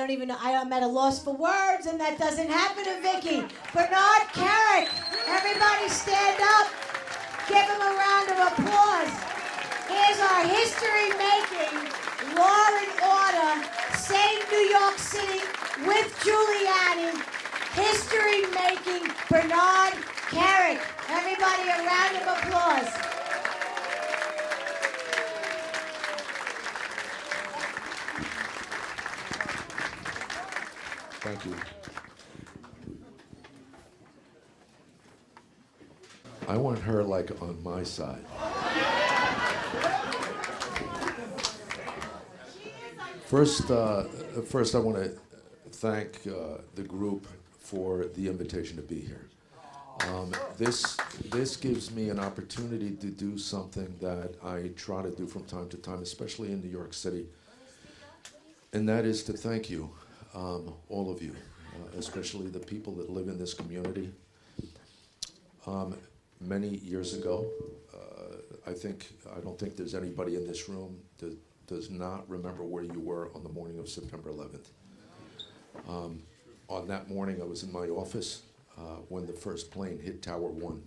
don't even know. I'm at a loss for words, and that doesn't happen to Vicky. Bernard Kerik. Everybody stand up. Give him a round of applause. Here's our history-making, law and order, save New York City with Giuliani, history-making Bernard Kerik. Everybody a round of applause. Thank you. I want her like on my side. First, I want to thank the group for the invitation to be here. This gives me an opportunity to do something that I try to do from time to time, especially in New York City, and that is to thank you, all of you, especially the people that live in this community. Many years ago, I don't think there's anybody in this room that does not remember where you were on the morning of September 11th. On that morning, I was in my office when the first plane hit Tower 1.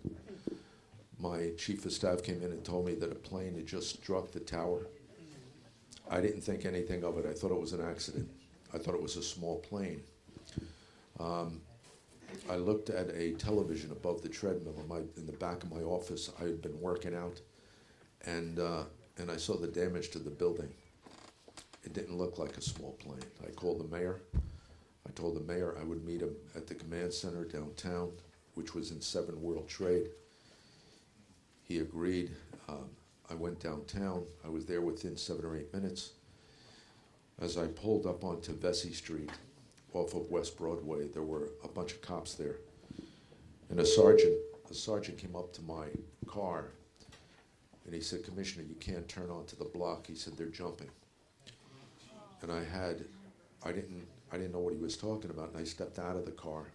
My chief of staff came in and told me that a plane had just struck the tower. I didn't think anything of it. I thought it was an accident. I thought it was a small plane. I looked at a television above the treadmill in the back of my office. I had been working out, and I saw the damage to the building. It didn't look like a small plane. I called the mayor. I told the mayor I would meet him at the command center downtown, which was in 7 World Trade. He agreed. I went downtown. I was there within 7 or 8 minutes. As I pulled up onto Vesey Street off of West Broadway, there were a bunch of cops there. And a sergeant came up to my car and he said, "Commissioner, you can't turn onto the block." He said, "They're jumping." And I didn't know what he was talking about, and I stepped out of the car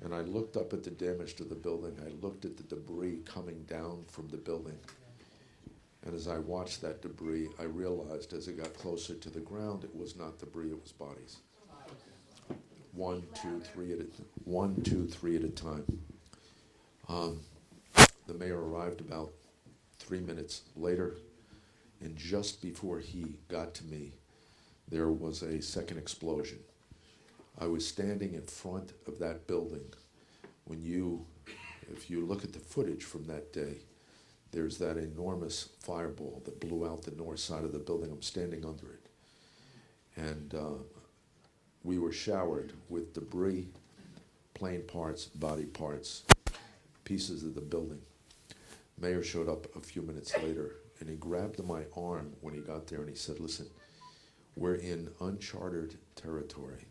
and I looked up at the damage to the building. I looked at the debris coming down from the building. And as I watched that debris, I realized as it got closer to the ground, it was not debris, it was bodies. 1, 2, 3 at a time. The mayor arrived about 3 minutes later, and just before he got to me, there was a second explosion. I was standing in front of that building. If you look at the footage from that day, there's that enormous fireball that blew out the north side of the building. I'm standing under it. And we were showered with debris, plane parts, body parts, pieces of the building. Mayor showed up a few minutes later, and he grabbed my arm when he got there, and he said, "Listen, we're in uncharted territory."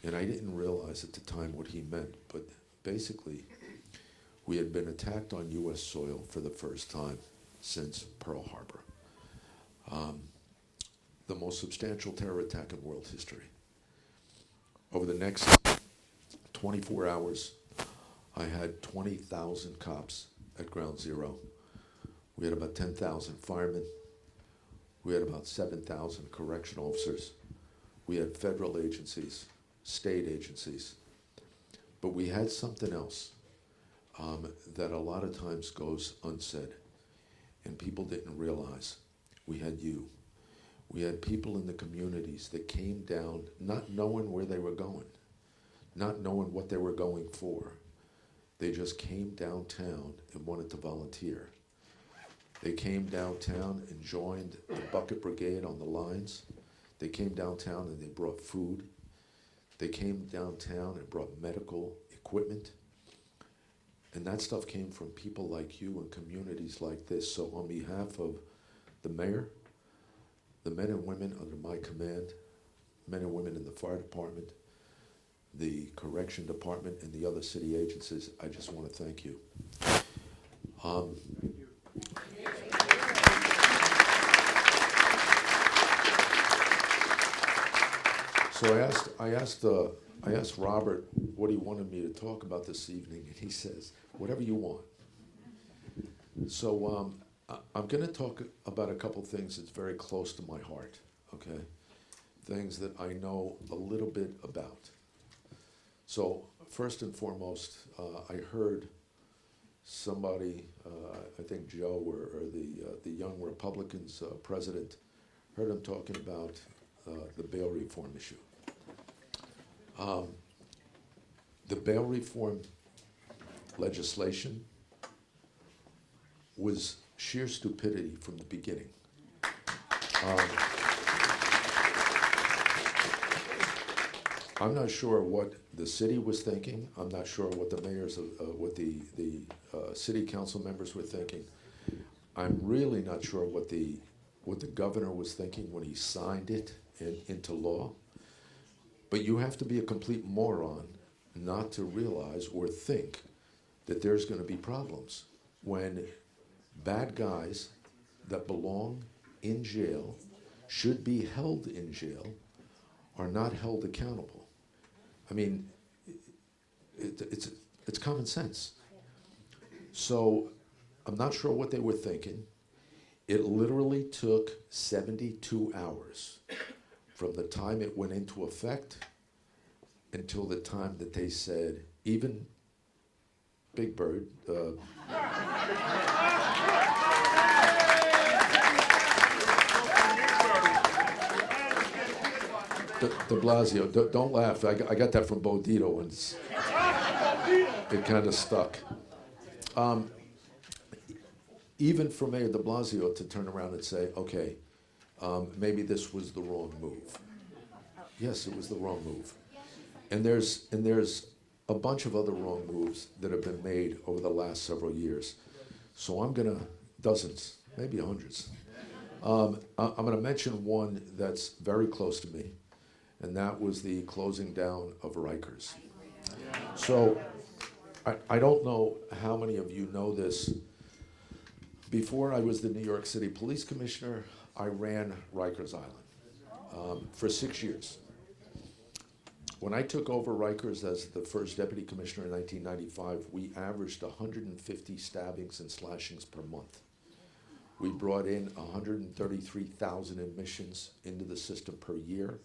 And I didn't realize at the time what he meant, but basically, we had been attacked on U.S. soil for the first time since Pearl Harbor. The most substantial terror attack in world history. Over the next 24 hours, I had 20,000 cops at Ground Zero. We had about 10,000 firemen. We had about 7,000 correction officers. We had federal agencies, state agencies. But we had something else that a lot of times goes unsaid, and people didn't realize. We had you. We had people in the communities that came down not knowing where they were going, not knowing what they were going for. They just came downtown and wanted to volunteer. They came downtown and joined the bucket brigade on the lines. They came downtown and they brought food. They came downtown and brought medical equipment. And that stuff came from people like you and communities like this. So on behalf of the mayor, the men and women under my command, men and women in the fire department, the correction department, and the other city agencies, I just want to thank you. So I asked Robert what he wanted me to talk about this evening, and he says, "Whatever you want." So I'm going to talk about a couple things that's very close to my heart, okay? things that I know a little bit about. So first and foremost, I heard somebody, I think Joe or the Young Republicans president, heard him talking about the bail reform issue. The bail reform legislation was sheer stupidity from the beginning. I'm not sure what the city was thinking. I'm not sure what the mayors, what the city council members were thinking. I'm really not sure what the governor was thinking when he signed it into law. But you have to be a complete moron not to realize or think that there's going to be problems when bad guys that belong in jail, should be held in jail, are not held accountable. I mean, it's common sense. So I'm not sure what they were thinking. It literally took 72 hours from the time it went into effect until the time that they said, even Big Bird, de Blasio, don't laugh. I got that from Bodito, and it kind of stuck. Even for Mayor de Blasio to turn around and say, okay, maybe this was the wrong move. Yes, it was the wrong move. And there's a bunch of other wrong moves that have been made over the last several years. So I'm gonna, dozens, maybe hundreds. I'm gonna mention one that's very close to me, and that was the closing down of Rikers. So I don't know how many of you know this. Before I was the New York City Police Commissioner, I ran Rikers Island for 6 years. When I took over Rikers as the first deputy commissioner in 1995, we averaged 150 stabbings and slashings per month. We brought in 133,000 admissions into the system per year.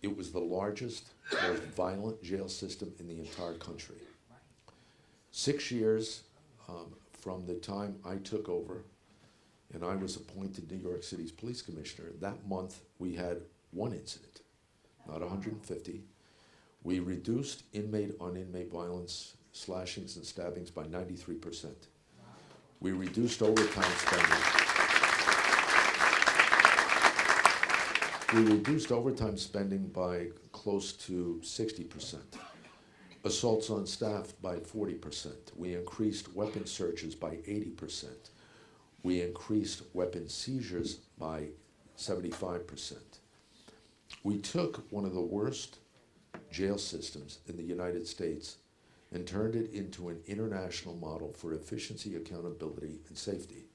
It was the largest, most violent jail system in the entire country. 6 years from the time I took over and I was appointed New York City's police commissioner, that month we had one incident, not 150. We reduced inmate-on-inmate violence, slashings and stabbings by 93%. We reduced overtime spending. We reduced overtime spending by close to 60%. Assaults on staff by 40%. We increased weapon searches by 80%. We increased weapon seizures by 75%. We took one of the worst jail systems in the United States and turned it into an international model for efficiency, accountability, and safety.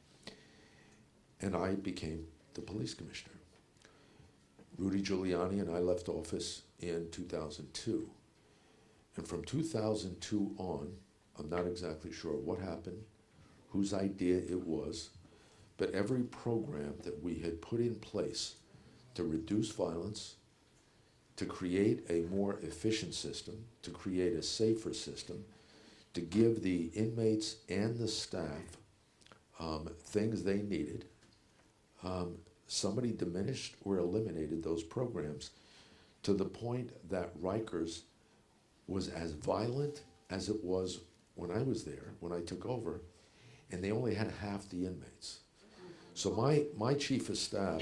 And I became the police commissioner. Rudy Giuliani and I left office in 2002. And from 2002 on, I'm not exactly sure what happened, whose idea it was, but every program that we had put in place to reduce violence, to create a more efficient system, to create a safer system, to give the inmates and the staff things they needed, somebody diminished or eliminated those programs to the point that Rikers was as violent as it was when I was there, when I took over, and they only had half the inmates. So my chief of staff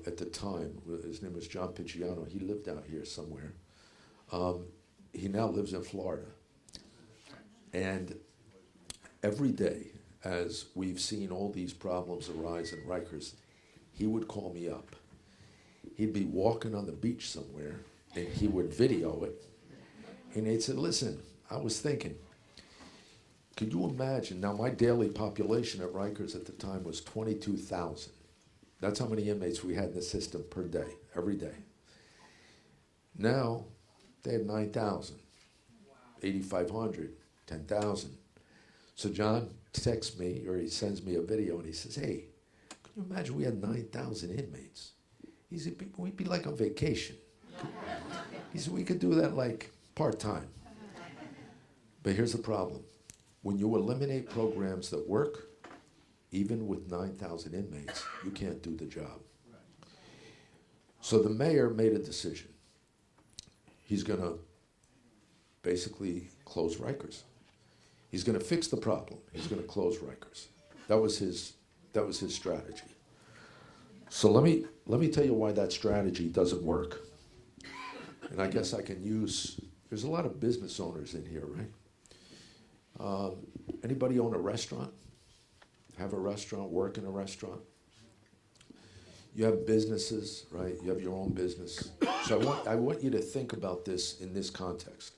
at the time, his name was John Picciano, he lived out here somewhere. He now lives in Florida. And every day, as we've seen all these problems arise in Rikers, he would call me up. He'd be walking on the beach somewhere, and he would video it. And he'd say, listen, I was thinking, could you imagine, now my daily population at Rikers at the time was 22,000. That's how many inmates we had in the system per day, every day. Now, they have 9,000, 8,500, 10,000. So John texts me, or he sends me a video, and he says, hey, can you imagine we had 9,000 inmates? He said, we'd be like on vacation. He said, we could do that like part-time. But here's the problem. When you eliminate programs that work, even with 9,000 inmates, you can't do the job. So the mayor made a decision. He's going to basically close Rikers. He's going to fix the problem. He's going to close Rikers. That was his strategy. So let me tell you why that strategy doesn't work. And I guess I can use, there's a lot of business owners in here, right? Anybody own a restaurant? Have a restaurant, work in a restaurant? You have businesses, right? You have your own business. So I want you to think about this in this context.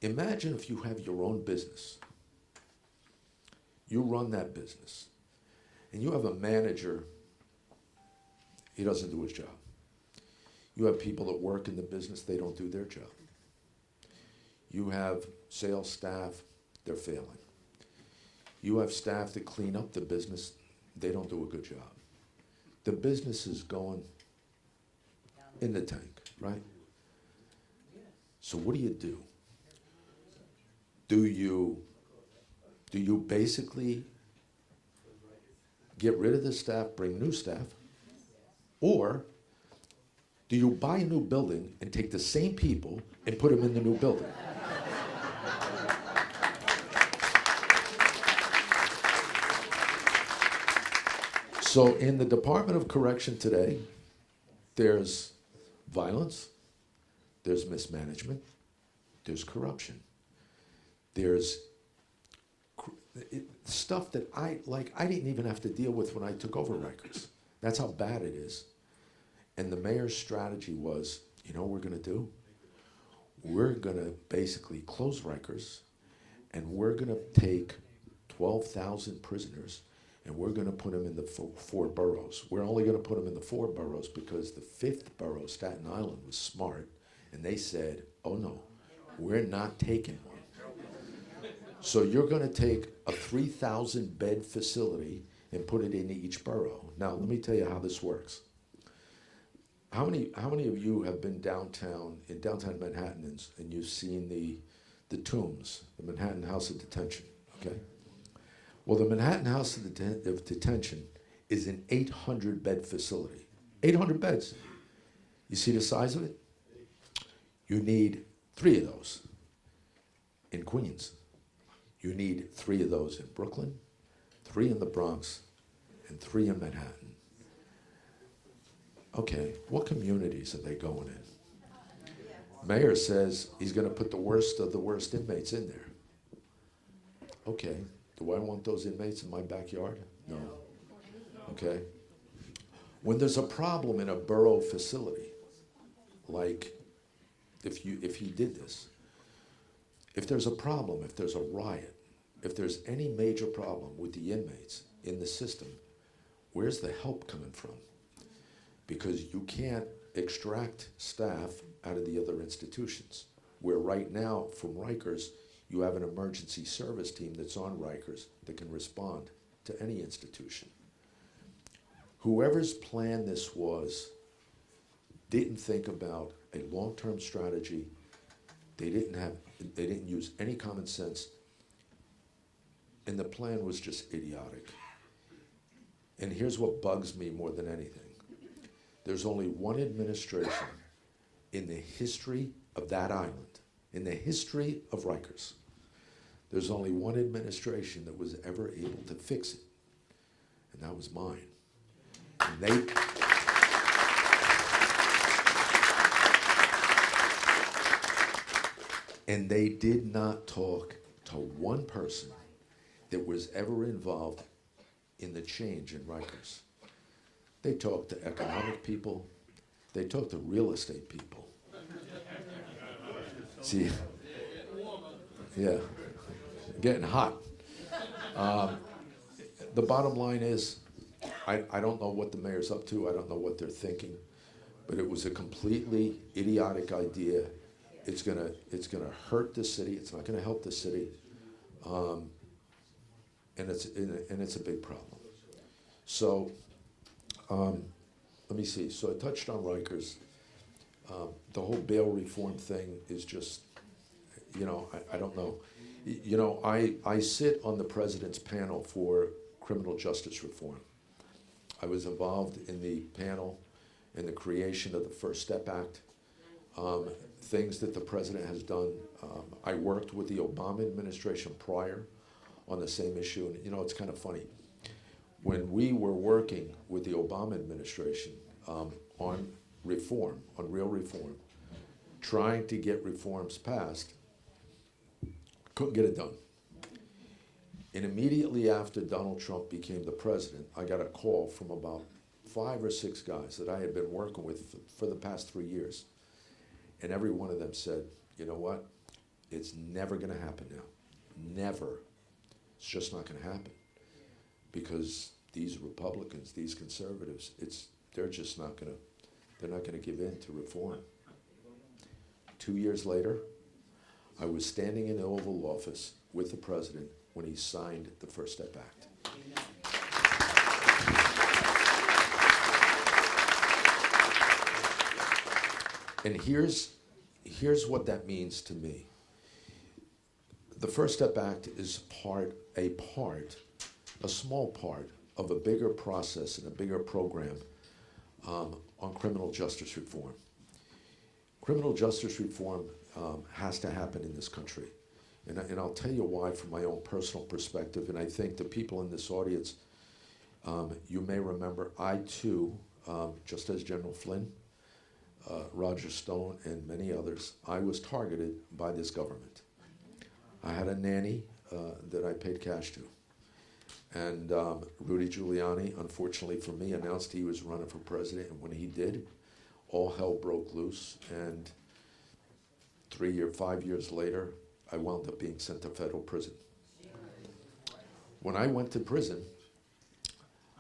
Imagine if you have your own business. You run that business. And you have a manager, he doesn't do his job. You have people that work in the business, they don't do their job. You have sales staff, they're failing. You have staff that clean up the business, they don't do a good job. The business is going in the tank, right? So what do? Do you basically get rid of the staff, bring new staff? Or do you buy a new building and take the same people and put them in the new building? So in the Department of Correction today, there's violence, there's mismanagement, there's corruption. There's stuff that I didn't even have to deal with when I took over Rikers. That's how bad it is. And the mayor's strategy was, you know what we're going to do? We're going to basically close Rikers, and we're going to take 12,000 prisoners, and we're going to put them in the four boroughs. We're only going to put them in the 4 boroughs because the 5th borough, Staten Island, was smart, and they said, oh no, we're not taking one. So you're going to take a 3,000 bed facility and put it in each borough. Now, let me tell you how this works. How many of you have been downtown, in downtown Manhattan, and you've seen the tombs, the Manhattan House of Detention, okay? Well, the Manhattan House of Detention is an 800-bed facility. 800 beds. You see the size of it? You need 3 of those in Queens. You need 3 of those in Brooklyn, 3 in the Bronx, and 3 in Manhattan. Okay, what communities are they going in? Mayor says he's going to put the worst of the worst inmates in there. Okay, do I want those inmates in my backyard? No. Okay. When there's a problem in a borough facility, like if he did this, if there's a problem, if there's a riot, if there's any major problem with the inmates in the system, where's the help coming from? Because you can't extract staff out of the other institutions. Where right now, from Rikers, you have an emergency service team that's on Rikers that can respond to any institution. Whoever's plan this was didn't think about a long-term strategy. They didn't use any common sense, and the plan was just idiotic. And here's what bugs me more than anything. There's only one administration in the history of that island, in the history of Rikers, there's only one administration that was ever able to fix it, and that was mine. And they did not talk to one person that was ever involved in the change in Rikers. They talked to economic people. They talked to real estate people. See, yeah, getting hot. The bottom line is, I don't know what the mayor's up to. I don't know what they're thinking, but it was a completely idiotic idea. It's gonna hurt the city. It's not gonna help the city, and it's a big problem. So, let let me see. So I touched on Rikers. The whole bail reform thing is just, I don't know. I sit on the president's panel for criminal justice reform. I was involved in the panel in the creation of the First Step Act, things that the president has done. I worked with the Obama administration prior on the same issue, and it's kind of funny. When we were working with the Obama administration on reform, on real reform, trying to get reforms passed, couldn't get it done. And immediately after Donald Trump became the president, I got a call from about 5 or 6 guys that I had been working with for the past 3 years. And every one of them said, you know what? It's never going to happen now. Never. It's just not going to happen. Because these Republicans, these conservatives, they're not going to give in to reform. 2 years later, I was standing in the Oval Office with the president when he signed the First Step Act. And here's what that means to me. The First Step Act is a small part of a bigger process and a bigger program on criminal justice reform. Criminal justice reform has to happen in this country. And I'll tell you why from my own personal perspective, and I think the people in this audience, you may remember, I too, just as General Flynn, Roger Stone, and many others, I was targeted by this government. I had a nanny that I paid cash to. And Rudy Giuliani, unfortunately for me, announced he was running for president, and when he did, all hell broke loose, and 5 years later, I wound up being sent to federal prison. When I went to prison,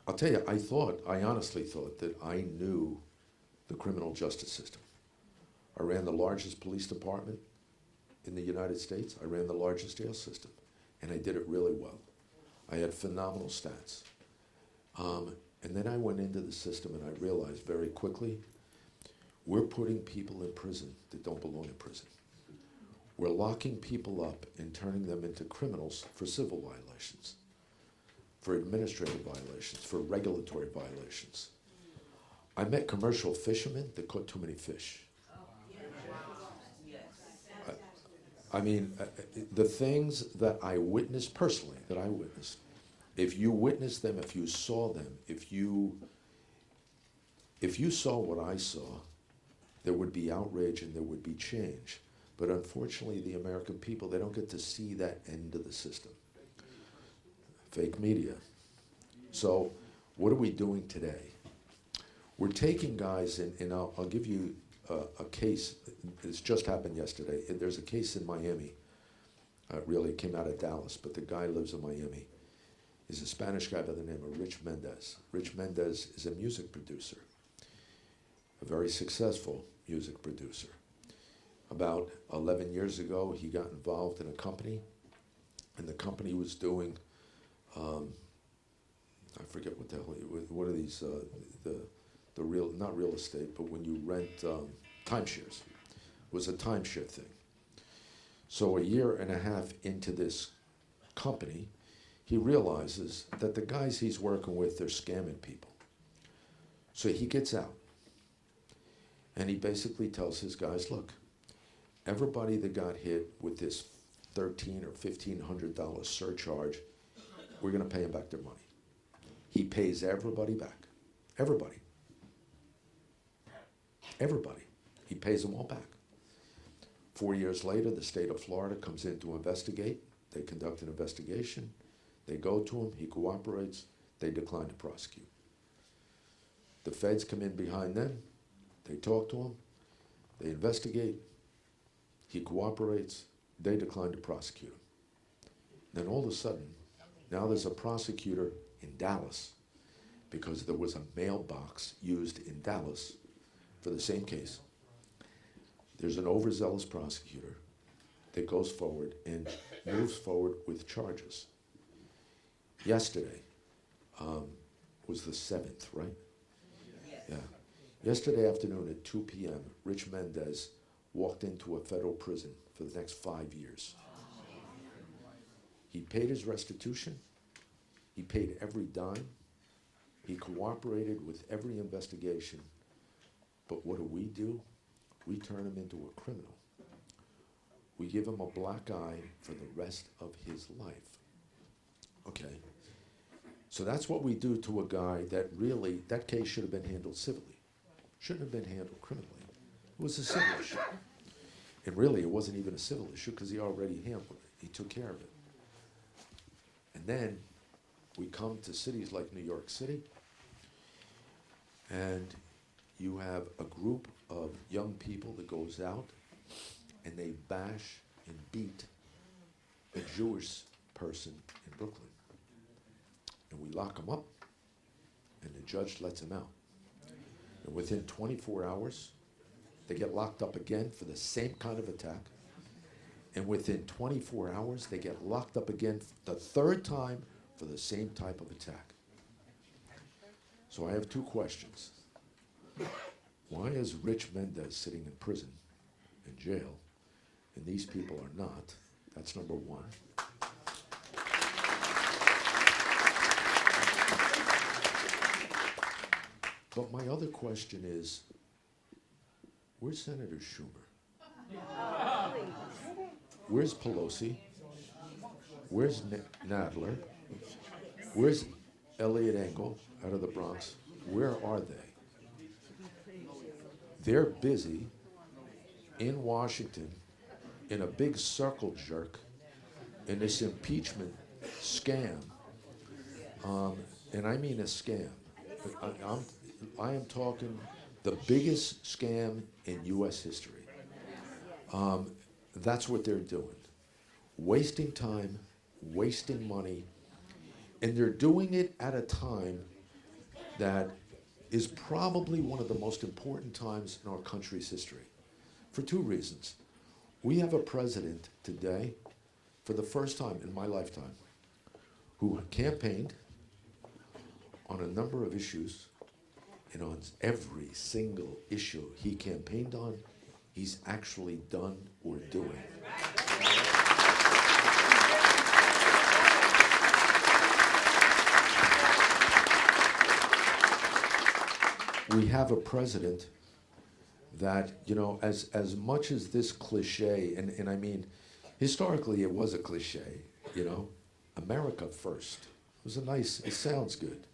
I'll tell you, I honestly thought that I knew the criminal justice system. I ran the largest police department in the United States. I ran the largest jail system, and I did it really well. I had phenomenal stats. And then I went into the system and I realized very quickly, we're putting people in prison that don't belong in prison. We're locking people up and turning them into criminals for civil violations, for administrative violations, for regulatory violations. I met commercial fishermen that caught too many fish. I mean, the things that I witnessed personally, if you witnessed them, if you saw them, if you saw what I saw, there would be outrage and there would be change. But unfortunately, the American people, they don't get to see that end of the system. Fake media. So what are we doing today? We're taking guys, and I'll give you a case. It's just happened yesterday. There's a case in Miami. Really came out of Dallas, but the guy lives in Miami. He's a Spanish guy by the name of Rich Mendez. Rich Mendez is a music producer, a very successful music producer. About 11 years ago, he got involved in a company, and the company was doing, I forget what the hell, what are these, the real, not real estate, but when you rent timeshares. It was a timeshare thing. So a year and a half into this company, he realizes that the guys he's working with, they're scamming people. So he gets out, and he basically tells his guys, look, everybody that got hit with this $1,300 or $1,500 surcharge, we're going to pay them back their money. He pays everybody back. Everybody. Everybody. He pays them all back. 4 years later, the state of Florida comes in to investigate. They conduct an investigation. They go to him. He cooperates. They decline to prosecute. The feds come in behind them. They talk to him. They investigate. He cooperates. They decline to prosecute him. Then all of a sudden, now there's a prosecutor in Dallas because there was a mailbox used in Dallas for the same case. There's an overzealous prosecutor that goes forward and moves forward with charges. Yesterday was the 7th, right? Yeah. Yesterday afternoon at 2 p.m., Rich Mendez walked into a federal prison for the next 5 years. He paid his restitution. He paid every dime. He cooperated with every investigation. But what do? We turn him into a criminal. We give him a black eye for the rest of his life. Okay? So that's what we do to a guy that really, that case should have been handled civilly. Shouldn't have been handled criminally. It was a civil issue. And really, it wasn't even a civil issue because he already handled it. He took care of it. And then we come to cities like New York City, and you have a group of young people that goes out and they bash and beat a Jewish person in Brooklyn. And we lock them up, and the judge lets them out. And within 24 hours, they get locked up again for the same kind of attack. And within 24 hours, they get locked up again the third time for the same type of attack. So I have two questions. Why is Rich Mendez sitting in prison, in jail, and these people are not? That's number one. But my other question is, where's Senator Schumer? Where's Pelosi? Where's Nadler? Where's Elliot Engel out of the Bronx? Where are they? They're busy in Washington in a big circle jerk in this impeachment scam. And I mean a scam. I am talking the biggest scam in U.S. history. That's what they're doing. Wasting time, wasting money, and they're doing it at a time that is probably one of the most important times in our country's history, for two reasons. We have a president today, for the first time in my lifetime, who campaigned on a number of issues, and on every single issue he campaigned on, he's actually done or doing. We have a president that, you know, as much as this cliche, and I mean, historically it was a cliche, you know, America first. It was a nice, it sounds good.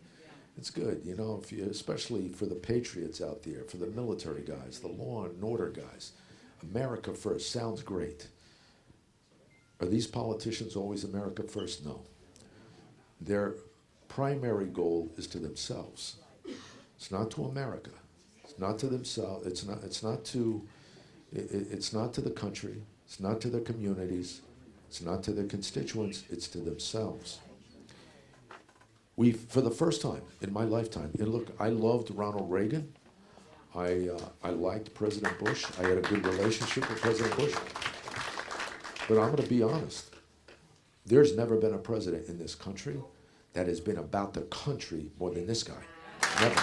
It's good, you know, if you, especially for the patriots out there, for the military guys, the law and order guys. America first sounds great. Are these politicians always America first? No. Their primary goal is to themselves. It's not to America. It's not to themselves. It's not to the country. It's not to their communities. It's not to their constituents. It's to themselves. For the first time in my lifetime, and look, I loved Ronald Reagan. I liked President Bush. I had a good relationship with President Bush. But I'm going to be honest. There's never been a president in this country that has been about the country more than this guy. Never.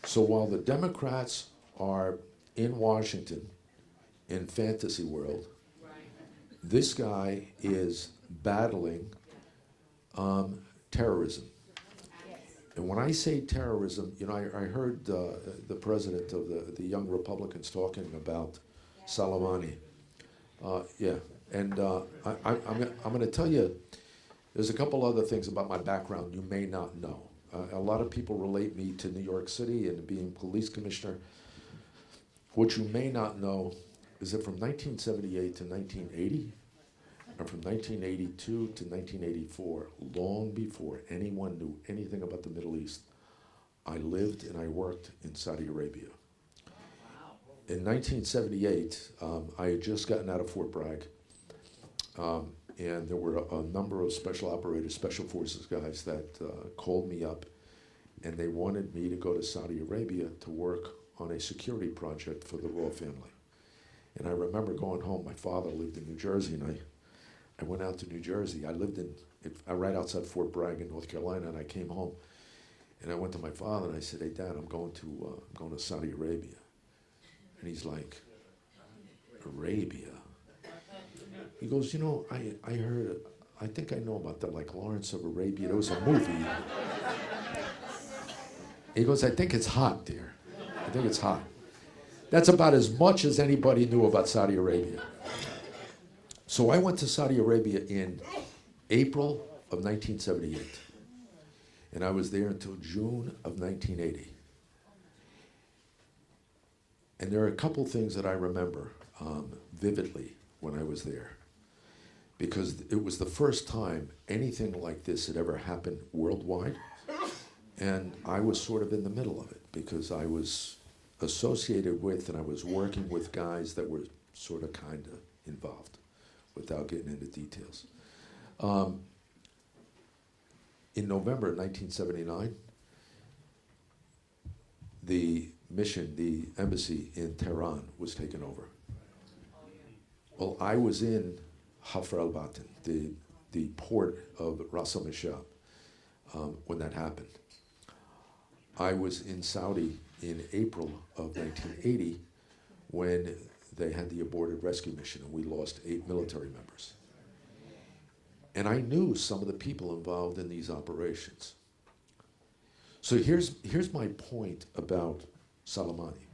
So while the Democrats are in Washington, in fantasy world, this guy is battling terrorism. And when I say terrorism, you know, I heard the president of the Young Republicans talking about Soleimani. Yeah, and I'm going to tell you, there's a couple other things about my background you may not know. A lot of people relate me to New York City and being police commissioner. What you may not know is that from 1978 to 1980, and from 1982 to 1984, long before anyone knew anything about the Middle East, I lived and I worked in Saudi Arabia. In 1978, I had just gotten out of Fort Bragg, and there were a number of special operators, special forces guys that called me up, and they wanted me to go to Saudi Arabia to work on a security project for the royal family. And I remember going home. My father lived in New Jersey, and I went out to New Jersey. I lived right outside Fort Bragg in North Carolina, and I came home. And I went to my father and I said, "Hey, Dad, I'm going to Saudi Arabia." And he's like, "Arabia?" He goes, I heard, I think I know about that, like Lawrence of Arabia. There was a movie. He goes, "I think it's hot there. I think it's hot." That's about as much as anybody knew about Saudi Arabia. So I went to Saudi Arabia in April of 1978. And I was there until June of 1980. And there are a couple things that I remember vividly when I was there, because it was the first time anything like this had ever happened worldwide. And I was sort of in the middle of it because I was associated with and I was working with guys that were sort of kind of involved, without getting into details. In November 1979, the embassy in Tehran was taken over. Well, I was in Hafr al-Batin, the port of Ras al-Mishab, when that happened. I was in Saudi in April of 1980 when they had the aborted rescue mission and we lost 8 military members. And I knew some of the people involved in these operations. So here's my point about Soleimani.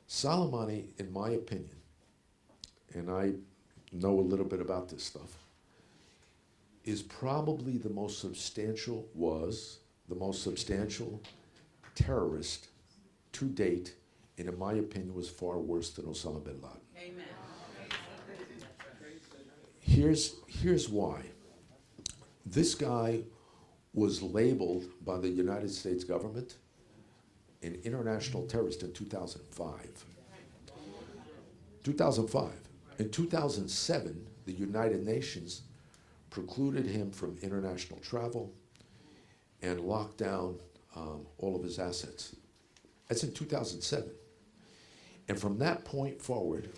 Soleimani, in my opinion, and I know a little bit about this stuff, is probably the most substantial terrorist to date, and in my opinion was far worse than Osama bin Laden. Amen. Here's why. This guy was labeled by the United States government an international terrorist in 2005. 2005. In 2007, the United Nations precluded him from international travel and locked down all of his assets. That's in 2007. And from that point forward,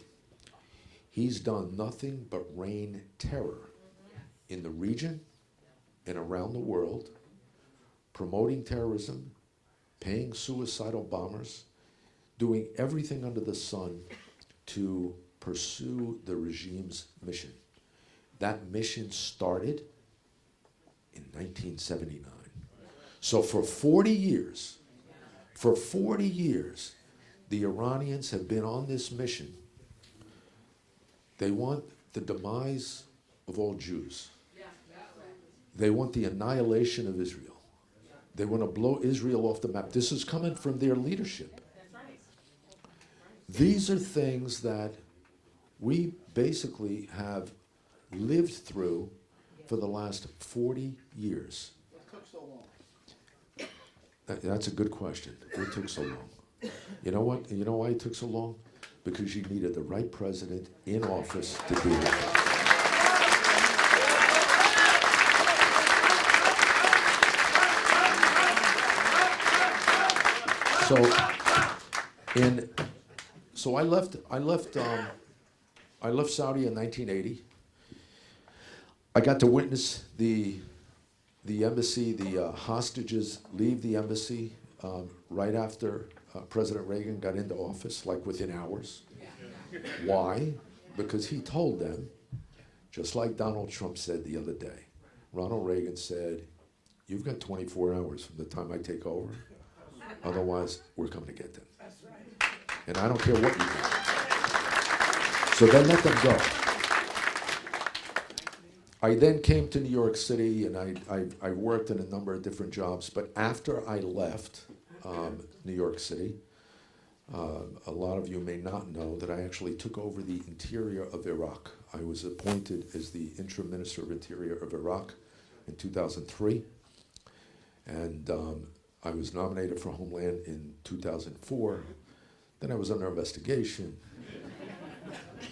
he's done nothing but rain terror in the region and around the world, promoting terrorism, paying suicidal bombers, doing everything under the sun to pursue the regime's mission. That mission started in 1979. So for 40 years, the Iranians have been on this mission. They want the demise of all Jews. They want the annihilation of Israel. They want to blow Israel off the map. This is coming from their leadership. These are things that we basically have lived through for the last 40 years. What took so long? That's a good question. What took so long? You know what? You know why it took so long? Because you needed the right president in office to deal with it. So I left Saudi in 1980. I got to witness the embassy, the hostages leave the embassy right after President Reagan got into office, like within hours. Why? Because he told them, just like Donald Trump said the other day. Ronald Reagan said, "You've got 24 hours from the time I take over. Otherwise, we're coming to get them. And I don't care what you do." So they let them go. I then came to New York City, and I worked in a number of different jobs. But after I left New York City, a lot of you may not know that I actually took over the interior of Iraq. I was appointed as the interim minister of interior of Iraq in 2003. And I was nominated for Homeland in 2004. Then I was under investigation.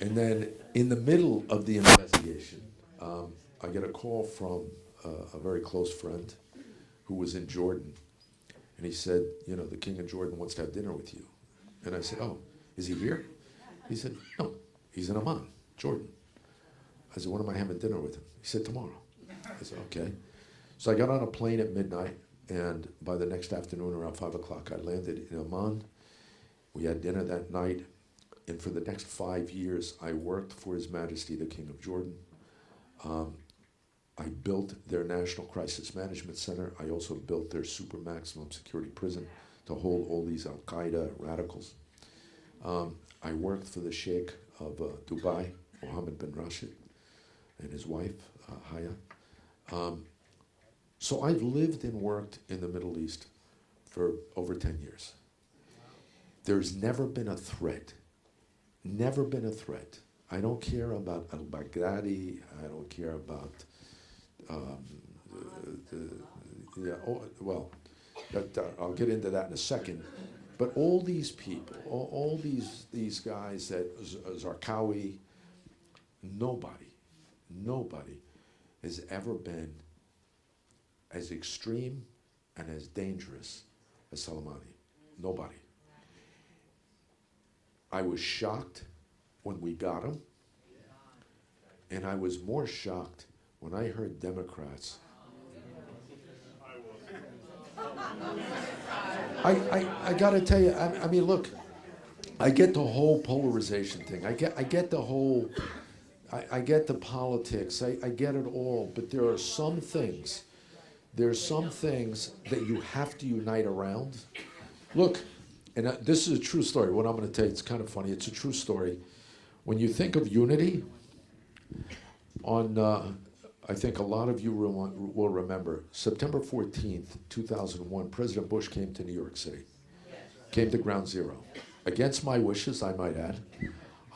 And then in the middle of the investigation, I get a call from a very close friend who was in Jordan. And he said, "The king of Jordan wants to have dinner with you." And I said, "Oh, is he here?" He said, "No, he's in Amman, Jordan." I said, when am I having dinner with him? He said, tomorrow. I said, okay. So I got on a plane at midnight, and by the next afternoon, around 5 o'clock, I landed in Amman. We had dinner that night, and for the next 5 years, I worked for His Majesty, the King of Jordan. I built their National Crisis Management Center. I also built their super maximum security prison to hold all these Al-Qaeda radicals. I worked for the Sheikh of Dubai, Mohammed bin Rashid, and his wife, Haya. So I've lived and worked in the Middle East for over 10 years. There's never been a threat. Never been a threat. I don't care about al-Baghdadi. I don't care about, I'll get into that in a second. But all these people, all these guys that Zarqawi, nobody has ever been as extreme and as dangerous as Soleimani. Nobody. I was shocked when we got him, and I was more shocked when I heard Democrats. I got to tell you, I mean, look, I get the whole polarization thing. I get the whole, I get the politics. I get it all. But there are some things. There's some things that you have to unite around. Look, and this is a true story. What I'm going to tell you, it's kind of funny. It's a true story. When you think of unity, I think a lot of you will remember, September 14th, 2001, President Bush came to New York City, came to Ground Zero. Against my wishes, I might add.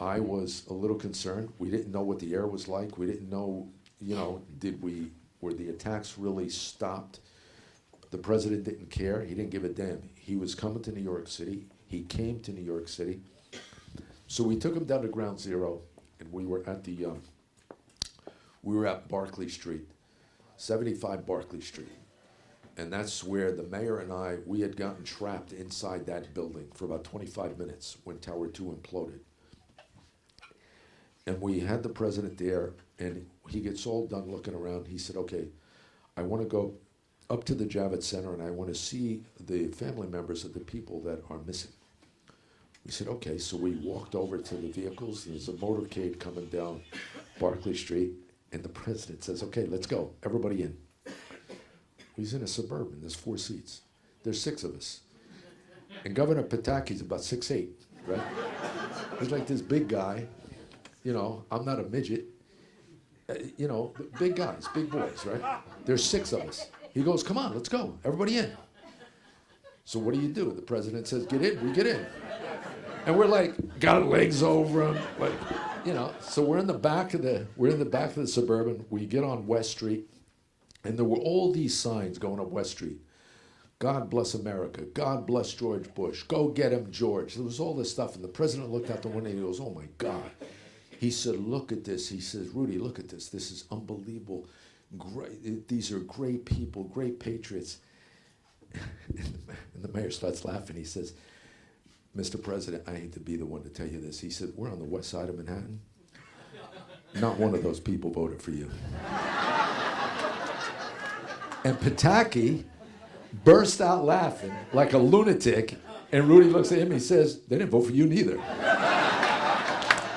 I was a little concerned. We didn't know what the air was like. We didn't know, were the attacks really stopped? The president didn't care. He didn't give a damn. He was coming to New York City. He came to New York City. So we took him down to Ground Zero, and we were at Barclay Street, 75 Barclay Street. And that's where the mayor and we had gotten trapped inside that building for about 25 minutes when Tower 2 imploded. And we had the president there, and he gets all done looking around. He said, okay, I want to go up to the Javits Center, and I want to see the family members of the people that are missing. We said, okay, so we walked over to the vehicles. There's a motorcade coming down Barclay Street, and the president says, okay, let's go, everybody in. He's in a Suburban, there's 4 seats. There's 6 of us. And Governor Pataki's about 6'8", right? He's like this big guy, I'm not a midget. Big guys, big boys, right? There's 6 of us. He goes, come on, let's go, everybody in. So what do? The president says, get in, we get in. And we're like, got our legs over him, so we're in the back of the Suburban. We get on West Street, and there were all these signs going up West Street. God bless America. God bless George Bush. Go get him, George. There was all this stuff, and the president looked out the window and he goes, oh my God. He said, look at this. He says, Rudy, look at this. This is unbelievable. Great. These are great people, great patriots. And the mayor starts laughing. He says, Mr. President, I hate to be the one to tell you this. He said, we're on the west side of Manhattan. Not one of those people voted for you. And Pataki burst out laughing like a lunatic, and Rudy looks at him and he says, they didn't vote for you neither.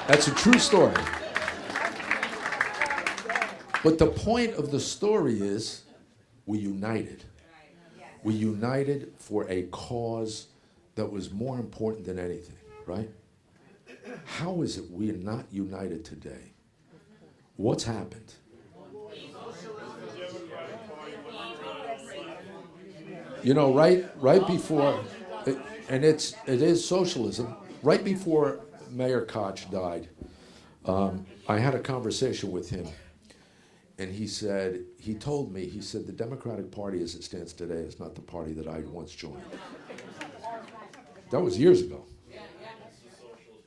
That's a true story. But the point of the story is we united. We united for a cause that was more important than anything, right? How is it we are not united today? What's happened? Right before, and it is socialism, right before Mayor Koch died, I had a conversation with him, and he told me, the Democratic Party as it stands today is not the party that I once joined. That was years ago.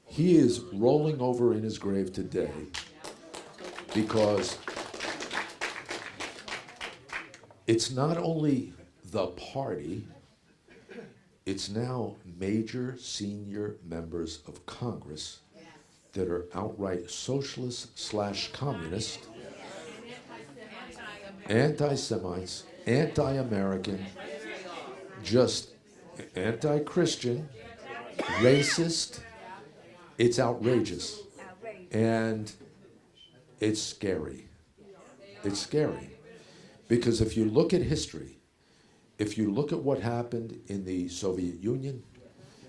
He is rolling over in his grave today because it's not only the party, it's now major senior members of Congress that are outright socialist / communist, anti-Semites, anti-American, just anti-Christian, racist. It's outrageous. And it's scary. It's scary. Because if you look at history, if you look at what happened in the Soviet Union,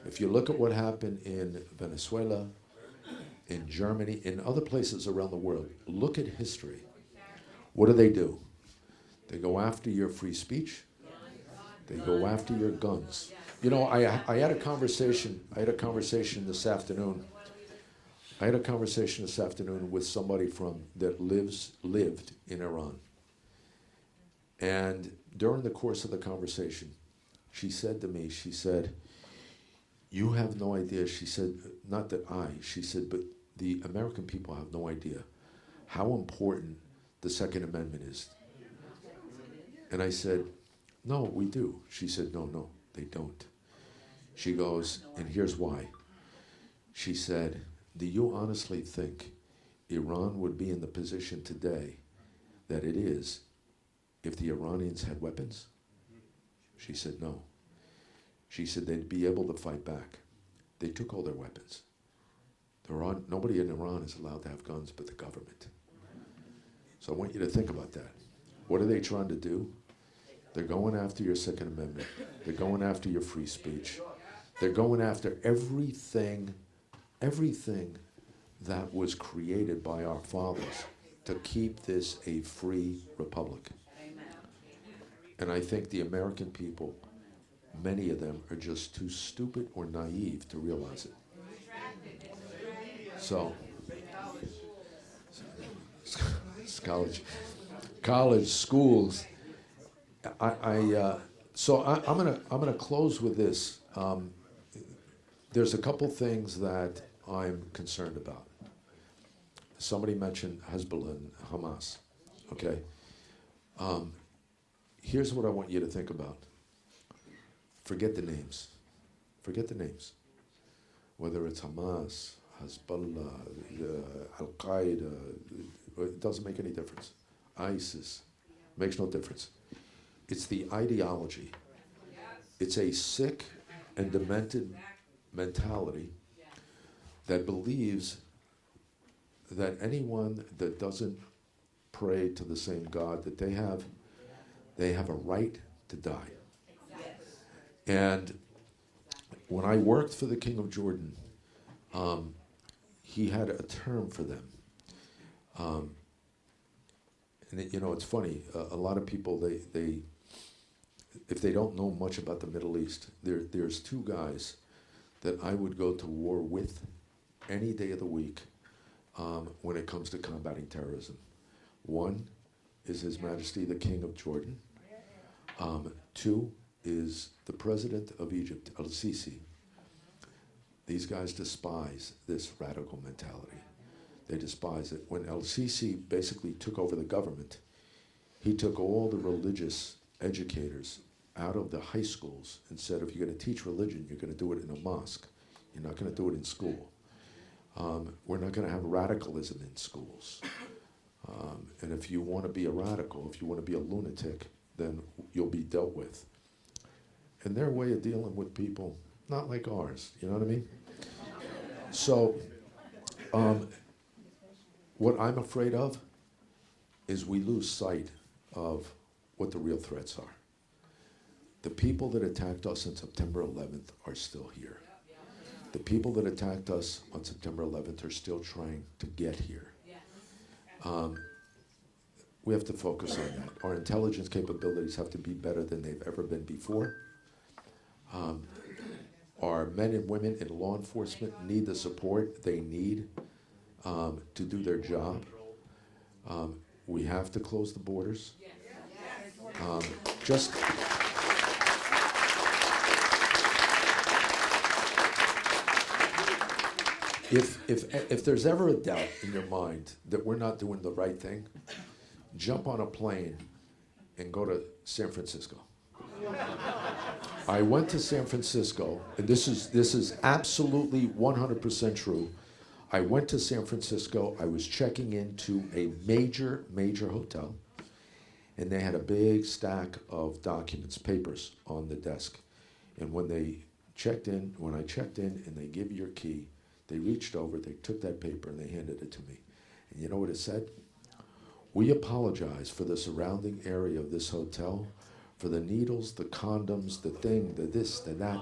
if you look at what happened in Venezuela, in Germany, in other places around the world, look at history. What do? They go after your free speech. They go after your guns. You know, I had a conversation this afternoon. I had a conversation this afternoon with somebody that lived in Iran. And during the course of the conversation, she said to me, she said, "You have no idea," she said, not that she said, but the American people have no idea how important the Second Amendment is. And I said, "No, we do." She said, no, they don't. She goes, and here's why. She said, "Do you honestly think Iran would be in the position today that it is if the Iranians had weapons?" She said, "No." She said they'd be able to fight back. They took all their weapons. Nobody in Iran is allowed to have guns but the government. So I want you to think about that. What are they trying to do? They're going after your Second Amendment. They're going after your free speech. They're going after everything that was created by our fathers to keep this a free republic. And I think the American people, many of them, are just too stupid or naive to realize it. So, college, schools. I'm gonna close with this. There's a couple things that I'm concerned about. Somebody mentioned Hezbollah and Hamas. Okay. Here's what I want you to think about. Forget the names. Forget the names. Whether it's Hamas, Hezbollah, Al-Qaeda, it doesn't make any difference. ISIS, makes no difference. It's the ideology. It's a sick and demented mentality that believes that anyone that doesn't pray to the same God that they have a right to die. And when I worked for the King of Jordan, he had a term for them. And it's funny, a lot of people, they if they don't know much about the Middle East, there's two guys that I would go to war with any day of the week when it comes to combating terrorism. One is His Majesty the King of Jordan. Two is the President of Egypt, Al-Sisi. These guys despise this radical mentality. They despise it. When Al-Sisi basically took over the government, he took all the religious educators out of the high schools and said, if you're going to teach religion, you're going to do it in a mosque. You're not going to do it in school. We're not going to have radicalism in schools. And if you want to be a radical, if you want to be a lunatic, then you'll be dealt with. And their way of dealing with people, not like ours, you know what I mean? So, what I'm afraid of is we lose sight of what the real threats are. The people that attacked us on September 11th are still here. The people that attacked us on September 11th are still trying to get here. We have to focus on that. Our intelligence capabilities have to be better than they've ever been before. Our men and women in law enforcement need the support they need to do their job. We have to close the borders. If there's ever a doubt in your mind that we're not doing the right thing, jump on a plane and go to San Francisco. I went to San Francisco, and this is absolutely 100% true. I went to San Francisco. I was checking into a major, major hotel, and they had a big stack of documents, papers on the desk. And when I checked in, and they give you your key, they reached over, they took that paper, and they handed it to me. And you know what it said? We apologize for the surrounding area of this hotel, for the needles, the condoms, the thing, the this, the that,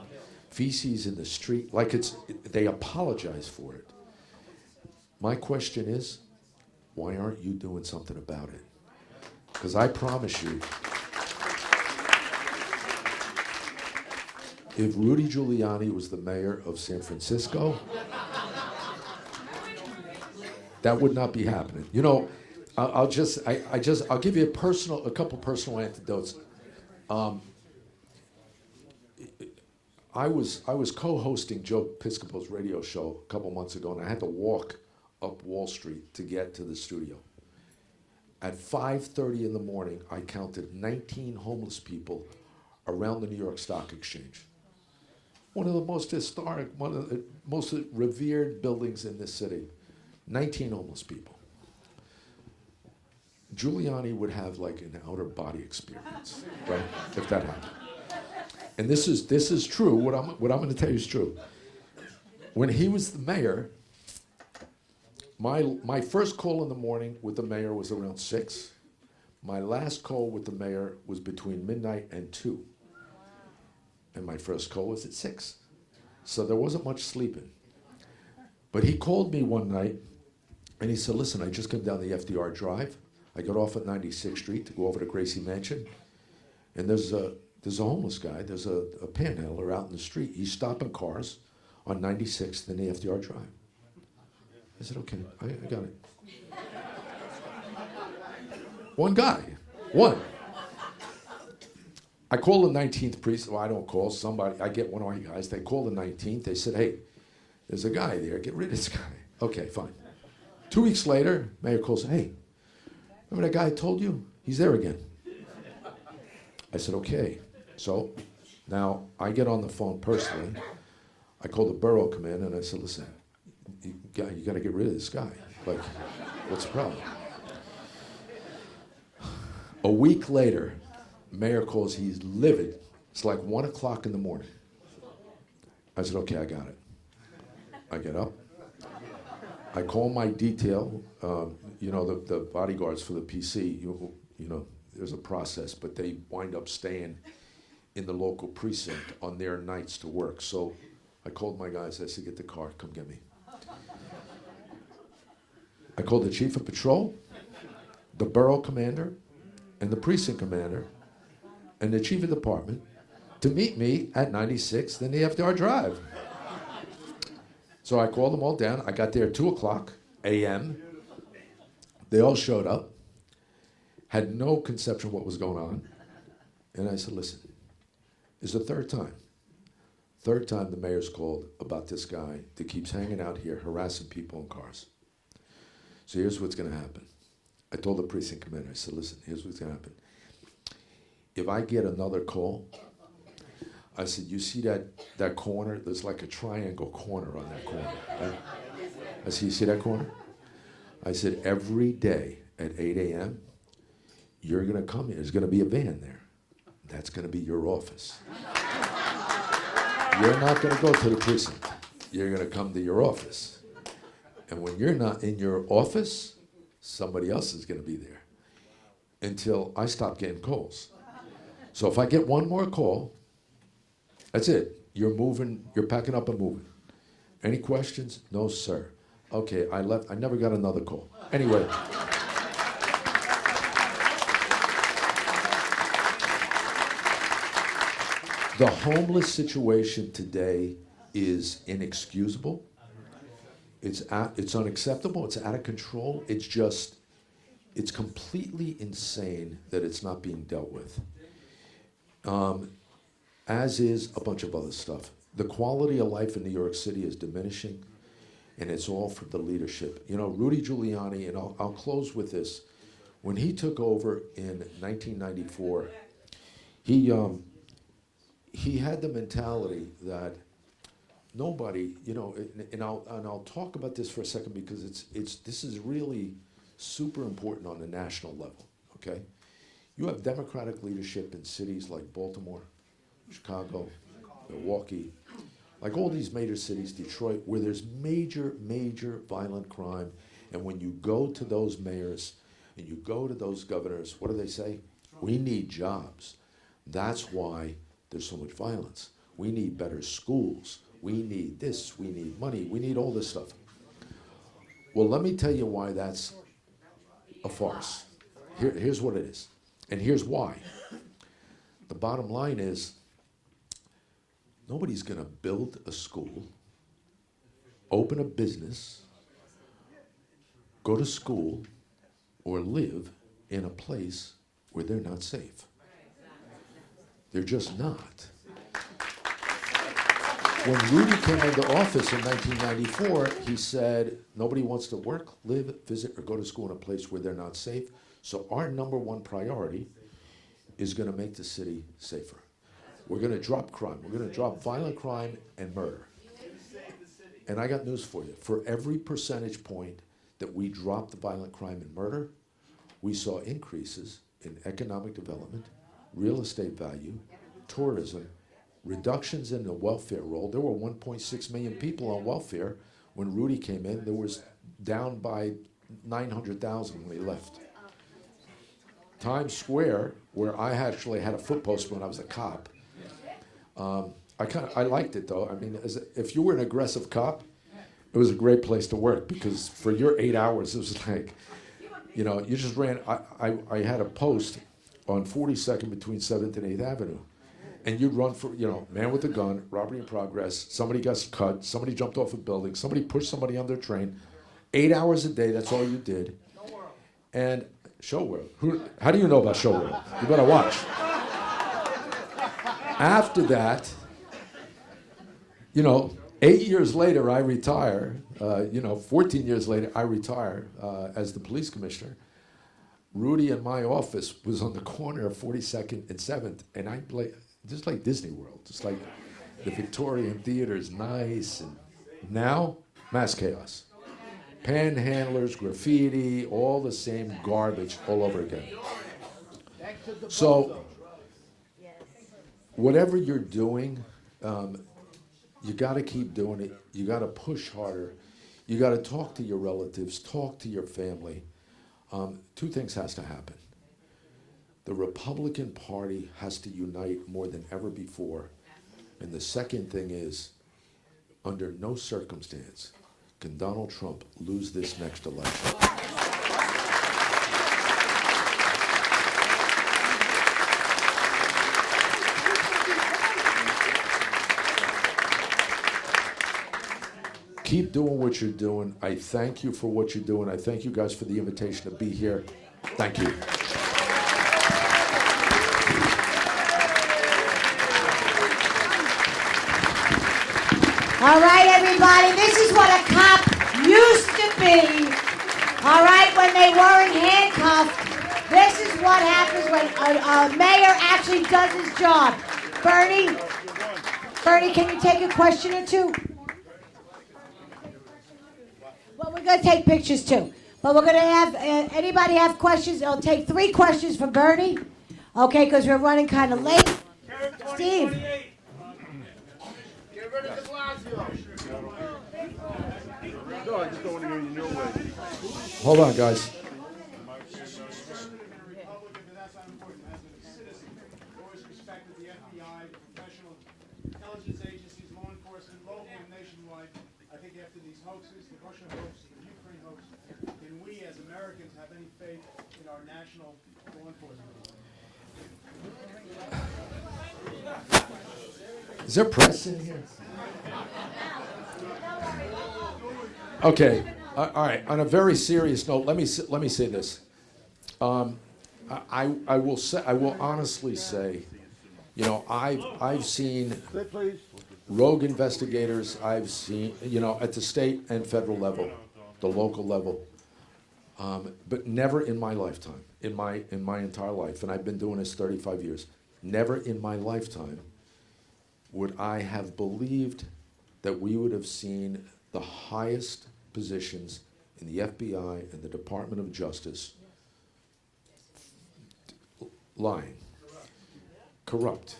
feces in the street. Like they apologize for it. My question is, why aren't you doing something about it? Because I promise you, if Rudy Giuliani was the mayor of San Francisco, that would not be happening. You know, I'll give you a couple personal anecdotes. I was co-hosting Joe Piscopo's radio show a couple months ago, and I had to walk up Wall Street to get to the studio. At 5:30 in the morning, I counted 19 homeless people around the New York Stock Exchange. One of the most historic, one of the most revered buildings in this city. 19 homeless people. Giuliani would have like an outer body experience, right? If that happened. And this is true. What I'm going to tell you is true. When he was the mayor, my first call in the morning with the mayor was around 6. My last call with the mayor was between midnight and 2. And my first call was at 6. So there wasn't much sleeping. But he called me one night and he said, listen, I just came down the FDR Drive. I got off at 96th Street to go over to Gracie Mansion. And there's a homeless guy, there's a panhandler out in the street. He's stopping cars on 96th and the FDR Drive. I said, okay, I got it. One guy, one. I call the 19th precinct. Well, I don't call somebody. I get one of my guys. They call the 19th. They said, hey, there's a guy there. Get rid of this guy. Okay, fine. 2 weeks later, mayor calls, hey, remember that guy I told you? He's there again. I said, okay. So now I get on the phone personally. I call the borough commander and I said, listen, you got to get rid of this guy. Like, what's the problem? A week later, mayor calls, he's livid. It's like 1 o'clock in the morning. I said, okay, I got it. I get up. I call my detail, the bodyguards for the PC, you know, there's a process, but they wind up staying in the local precinct on their nights to work. So I called my guys, I said, get the car, come get me. I called the chief of patrol, the borough commander, and the precinct commander, and the chief of department to meet me at 96th and the FDR Drive. So I called them all down. I got there at 2 o'clock a.m. They all showed up, had no conception of what was going on. And I said, listen, it's the third time the mayor's called about this guy that keeps hanging out here, harassing people in cars. So here's what's going to happen. I told the precinct commander, I said, listen, here's what's going to happen. If I get another call, I said, you see that corner? There's like a triangle corner on that corner. Right? I said, you see that corner? I said, every day at 8 a.m., you're going to come here. There's going to be a van there. That's going to be your office. You're not going to go to the precinct. You're going to come to your office. And when you're not in your office, somebody else is going to be there until I stop getting calls. So if I get one more call, that's it. You're moving, you're packing up and moving. Any questions? No, sir. Okay, I left. I never got another call. Anyway. The homeless situation today is inexcusable. It's unacceptable. It's out of control. It's completely insane that it's not being dealt with. As is a bunch of other stuff. The quality of life in New York City is diminishing, and it's all for the leadership. You know, Rudy Giuliani, and I'll close with this. When he took over in 1994, he had the mentality that nobody, you know, and I'll talk about this for a second because this is really super important on the national level. Okay, you have Democratic leadership in cities like Baltimore, Chicago, Milwaukee, like all these major cities, Detroit, where there's major violent crime. And when you go to those mayors and you go to those governors, what do they say? We need jobs. That's why there's so much violence. We need better schools. We need this. We need money. We need all this stuff. Well, let me tell you why that's a farce. Here's what it is. And here's why. The bottom line is, nobody's going to build a school, open a business, go to school, or live in a place where they're not safe. They're just not. When Rudy came into office in 1994, he said, nobody wants to work, live, visit, or go to school in a place where they're not safe. So our number one priority is going to make the city safer. We're going to drop crime. We're going to drop violent crime and murder. And I got news for you. For every percentage point that we dropped the violent crime and murder, we saw increases in economic development, real estate value, tourism, reductions in the welfare roll. There were 1.6 million people on welfare when Rudy came in. There was down by 900,000 when he left. Times Square, where I actually had a foot post when I was a cop, I liked it though. I mean, if you were an aggressive cop, it was a great place to work because for your 8 hours, it was like, you know, you just ran. I had a post on 42nd between 7th and 8th Avenue. And you'd run for, you know, man with a gun, robbery in progress, somebody got cut, somebody jumped off a building, somebody pushed somebody on their train. 8 hours a day, that's all you did. And Show World. How do you know about Show World? You better watch. After that, you know, 8 years later, I retire. 14 years later, I retire as the police commissioner. Rudy in my office was on the corner of 42nd and 7th, and I played just like Disney World, just like the Victorian Theater is nice, and now mass chaos. Panhandlers, graffiti, all the same garbage all over again. So, whatever you're doing, you got to keep doing it. You got to push harder. You got to talk to your relatives, talk to your family. Two things has to happen. The Republican Party has to unite more than ever before. And the second thing is, under no circumstance can Donald Trump lose this next election. Keep doing what you're doing. I thank you for what you're doing. I thank you guys for the invitation to be here. Thank you. All right, everybody, this is what a cop used to be. All right, when they weren't handcuffed. This is what happens when a mayor actually does his job. Bernie, can you take a question or two? Well, we're going to take pictures too. But we're going to have, anybody have questions? I'll take 3 questions for Bernie. Okay, because we're running kind of late. Steve. Get rid of the No, I just don't want to go in your way. Hold on, guys. Always respected the FBI, professional intelligence agencies, law enforcement, local and nationwide. I think after these hoaxes, the Russia hoax, the Ukraine hoax, can we as Americans have any faith in our national law enforcement? Is there press in here? Okay. All right. On a very serious note, let me say this. I will honestly say, you know, I've seen rogue investigators. I've seen, you know, at the state and federal level, the local level, but never in my lifetime, in my entire life, and I've been doing this 35 years. Never in my lifetime would I have believed that we would have seen the highest positions in the FBI and the Department of Justice lying, corrupt,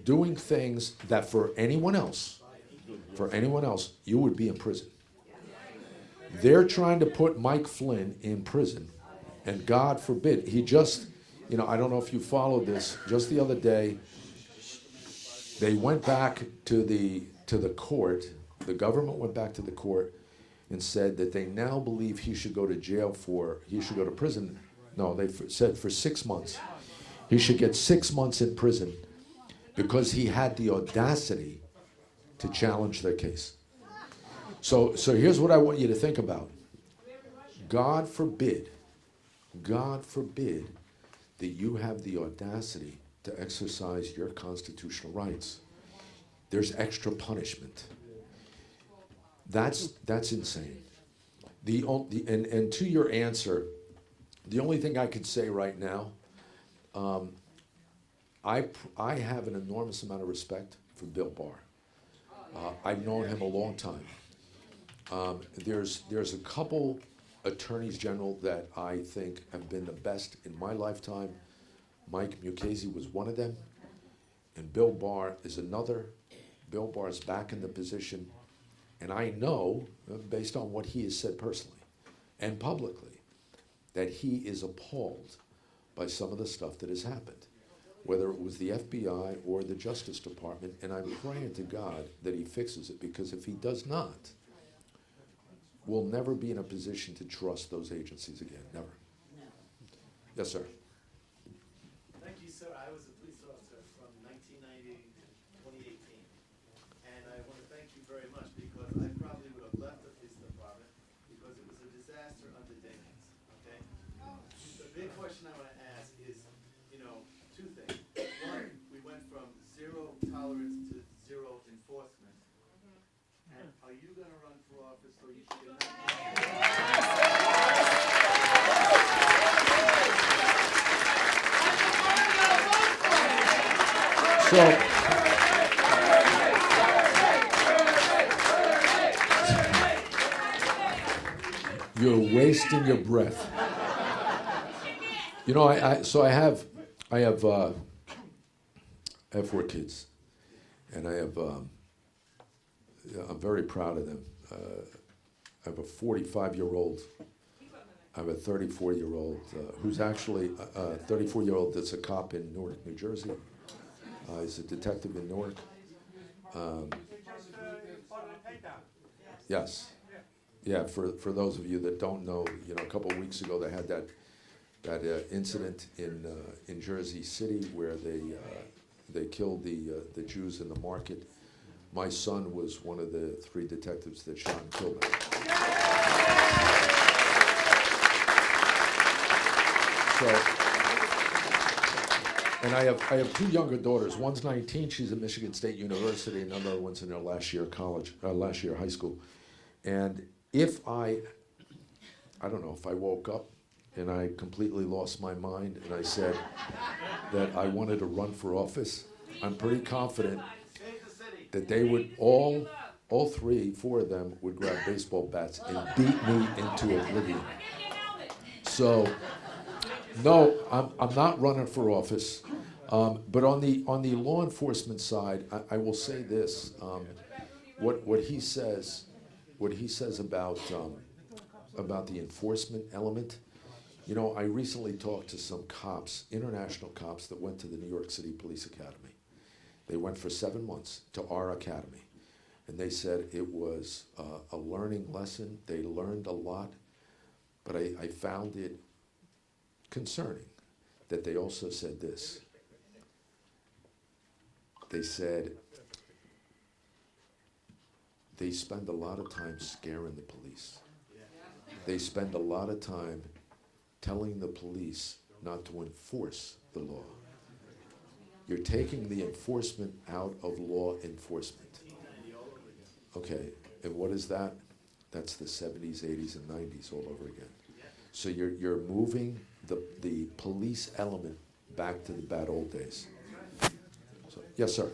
doing things that for anyone else, you would be in prison. They're trying to put Mike Flynn in prison, and God forbid, he just, I don't know if you followed this, just the other day, they went back to the court, the government went back to the court and said that they now believe he should go to prison. No, they said for 6 months. He should get 6 months in prison because he had the audacity to challenge their case. So here's what I want you to think about. God forbid that you have the audacity to exercise your constitutional rights. There's extra punishment. That's insane. And to your answer, the only thing I could say right now, I have an enormous amount of respect for Bill Barr. I've known him a long time. There's a couple attorneys general that I think have been the best in my lifetime. Mike Mukasey was one of them, and Bill Barr is another. Bill Barr's back in the position, and I know, based on what he has said personally and publicly, that he is appalled by some of the stuff that has happened, whether it was the FBI or the Justice Department, and I'm praying to God that he fixes it, because if he does not, we'll never be in a position to trust those agencies again, never. Yes, sir. Thank you, sir. I was a police officer from 1990 to 2018. And I want to thank you very much, because I probably would have left the police department because it was a disaster under Dinkins, okay? The big question I want to ask is, two things. One, we went from zero tolerance to zero enforcement. And are you going to run for office so you can get So you're wasting your breath. I have 4 kids, and I'm very proud of them. I have a 45-year-old. I have a 34-year-old who's actually a 34-year-old that's a cop in Newark, New Jersey. He's a detective in Newark. Yes. Yeah, for those of you that don't know, a couple of weeks ago they had that incident in Jersey City where they killed the Jews in the market. My son was one of the 3 detectives that shot and killed them. And I have 2 younger daughters. One's 19, she's at Michigan State University, and another one's in her last year of high school. And if I don't know, if I woke up and I completely lost my mind and I said that I wanted to run for office, I'm pretty confident that they would all 3, 4 of them would grab baseball bats and beat me into oblivion. So, no, I'm not running for office. But on the law enforcement side, I will say this: what he says about the enforcement element. I recently talked to some cops, international cops, that went to the New York City Police Academy. They went for 7 months to our academy, and they said it was a learning lesson. They learned a lot, but I found it concerning that they also said this. They said they spend a lot of time scaring the police. They spend a lot of time telling the police not to enforce the law. You're taking the enforcement out of law enforcement. Okay, and what is that? That's the 70s, 80s, and 90s all over again. So you're moving the police element back to the bad old days. So, yes, sir. A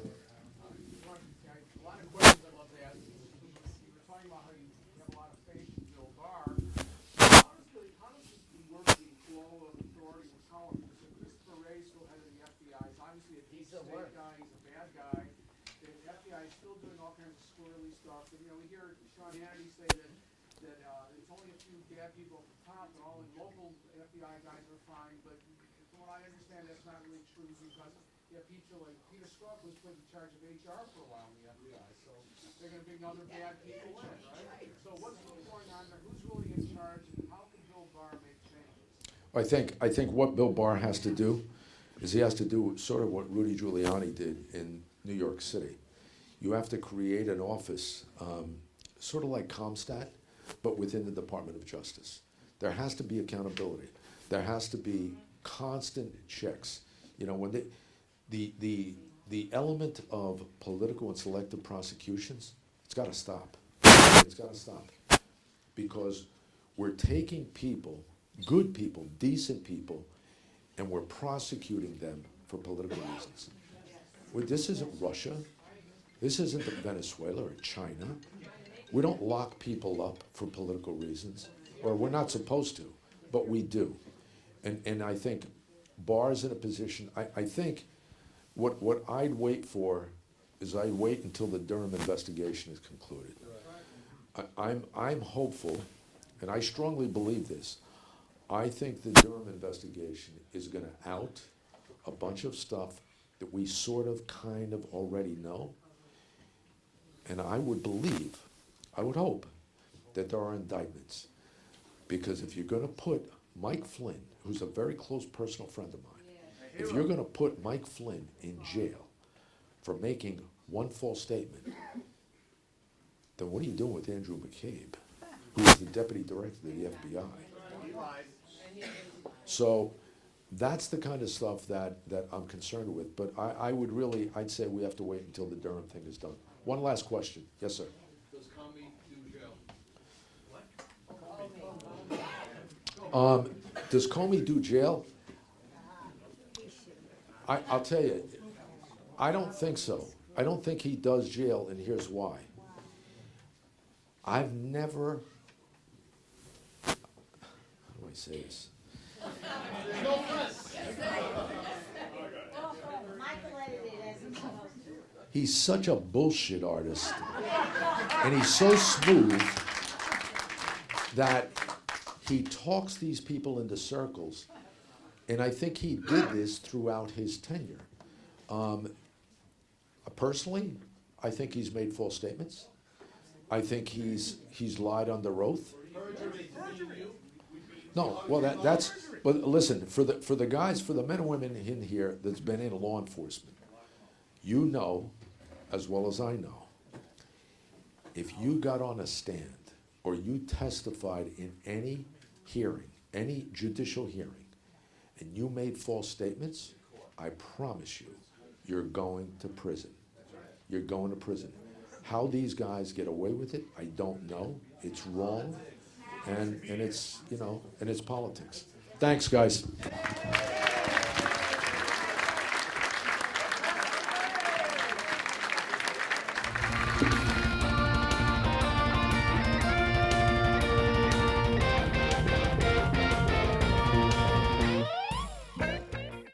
lot of questions I'd love to swirly stuff. And, we hear Sean Hannity say that it's only a few bad people at the top, and all the local FBI guys are fine. But from what I understand, that's not really true because you have people like Peter Strzok was put in charge of HR for a while in the FBI. So they're going to bring other bad people in, right? So what's really going on there? Who's really in charge, and how can Bill Barr make changes? I think what Bill Barr has to do is he has to do sort of what Rudy Giuliani did in New York City. You have to create an office, sort of like Comstat, but within the Department of Justice. There has to be accountability. There has to be constant checks. When the element of political and selective prosecutions, it's got to stop. It's got to stop. Because we're taking people, good people, decent people, and we're prosecuting them for political reasons. This isn't Russia. This isn't Venezuela or China. We don't lock people up for political reasons, or we're not supposed to, but we do. And I think Barr's in a position, I think what I'd wait for is I'd wait until the Durham investigation is concluded. I'm hopeful, and I strongly believe this, I think the Durham investigation is going to out a bunch of stuff that we sort of kind of already know. And I would believe, I would hope, that there are indictments. Because if you're going to put Mike Flynn, who's a very close personal friend of mine, if you're going to put Mike Flynn in jail for making one false statement, then what are you doing with Andrew McCabe, who is the deputy director of the FBI? So that's the kind of stuff that I'm concerned with. But I'd say we have to wait until the Durham thing is done. One last question. Yes, sir. Does Comey do jail? Does Comey do jail? I'll tell you, I don't think so. I don't think he does jail, and here's why. I've never, how do I say this? He's such a bullshit artist, and he's so smooth that he talks these people into circles, and I think he did this throughout his tenure. Personally, I think he's made false statements. I think he's lied under oath. No, well but listen, for the guys, for the men and women in here that's been in law enforcement, you know, as well as I know, if you got on a stand or you testified in any hearing, any judicial hearing, and you made false statements, I promise you, you're going to prison. You're going to prison. How these guys get away with it, I don't know. It's wrong, and it's, and it's politics. Thanks, guys.